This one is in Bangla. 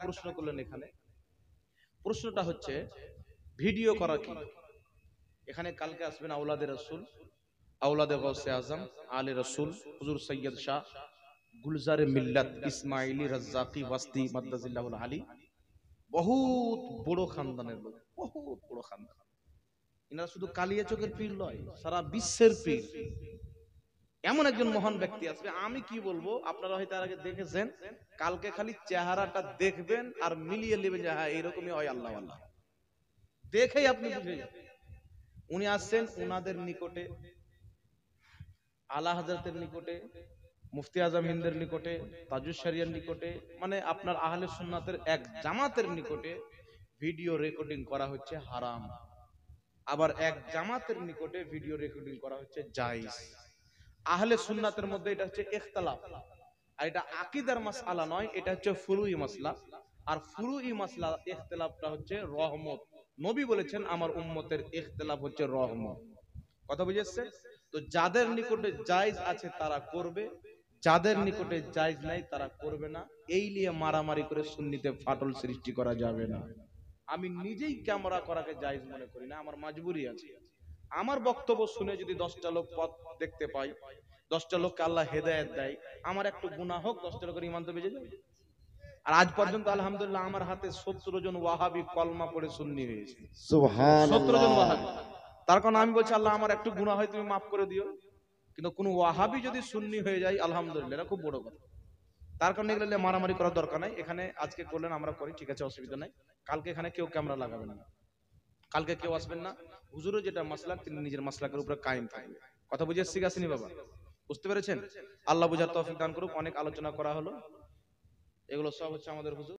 প্রশ্ন করলেন এখানে। প্রশ্নটা হচ্ছে ভিডিও করা কি? এখানে কালকে আসবেন আওলাদে রাসূল, আওলাদে গাউসে আজম, আলে রাসূল হুজুর সৈয়দ শাহ গুলজারে মিল্লাত ইসমাইলি রাজ্জাকি ওয়াস্তি মাদ্দাজিল্লাহুল আলী। বহুত বড় খানদানের লোক, বহুত বড় খানদান। ইনারা শুধু কালিয়াচকের পীর নয়, সারা বিশ্বের পীর। এমন একজন মহান ব্যক্তি আসবে, আমি কি বলবো আপনারা হয়তো এর আগে দেখেছেন। কালকে খালি চেহারাটা দেখবেন আর মিলিয়ে নেবেন যে হ্যাঁ এরকমই হয়। আল্লাহ আল্লাহ দেখেই আপনি বুঝে যাবেন। উনি আসছেন উনাদের নিকটে, আলা হযরতের নিকটে, মুফতি আজম হিন্দের নিকটে, তাজুস শরিয়ার নিকটে, মানে আপনার আহলে সুন্নাতের এক জামাতের নিকটে ভিডিও রেকর্ডিং করা হচ্ছে হারাম। আবার এক জামাতের নিকটে ভিডিও রেকর্ডিং করা হচ্ছে জায়েজ। আহলে সুন্নাতের মধ্যে এটা হচ্ছে ইখতিলাফ, আর এটা আকীদার মাসআলা নয়, এটা হচ্ছে ফুরুই মাসলা। আর ফুরুই মাসলা ইখতিলাফটা হচ্ছে রহমত। নবী বলেছেন আমার উম্মতের ইখতিলাফ হচ্ছে রহমত। কথা বুঝেছে? তো যাদের নিকটে জায়েজ আছে তারা করবে, যাদের নিকটে জায়েজ নাই তারা করবে না। এই নিয়ে মারামারি করে সুন্নিতে ফাটল সৃষ্টি করা যাবে না। আমি নিজেই ক্যামেরা করাকে জায়েজ মনে করি না, আমার মজবুরি আছে। আমার বক্তব্য শুনে যদি 10টা লোক পথ দেখতে পাই, 10টা লোককে আল্লাহ হেদায়েত দেয়, আমার একটু গুনাহ হোক, 10টা লোকের ঈমান তো বেঁচে যাবে। আর আজ পর্যন্ত আলহামদুলিল্লাহ আমার হাতে 17 জন ওয়াহাবি কলমা পড়ে সুন্নি হয়েছে। সুবহানাল্লাহ, 17 জন ওয়াহাবি। তার কারণ আমি বলছি আল্লাহ আমার একটু গুনাহ হয় তুমি মাফ করে দিও। কিন্তু কোন ওয়াহাবি যদি সুন্নি হয়ে যায় আলহামদুলিল্লাহ, এটা খুব বড় কথা। তার কারণে এগুলো নিয়ে মারামারি করার দরকার নাই। এখানে আজকে করলেন আমরা করি, ঠিক আছে, অসুবিধা নাই। কালকে এখানে কেউ ক্যামেরা লাগাবেন না, কালকে কেউ আসবেন না। হুজুরের যেটা মাসলাক তিনি নিজের মাসলাকের উপরে কায়েম থাকবে। কথা বুঝে শিখাসিনি বাবা? বুঝতে পেরেছেন? আল্লাহ বুঝার তৌফিক দান করুক। অনেক আলোচনা করা হলো, এগুলো সব হচ্ছে আমাদের হুজুর।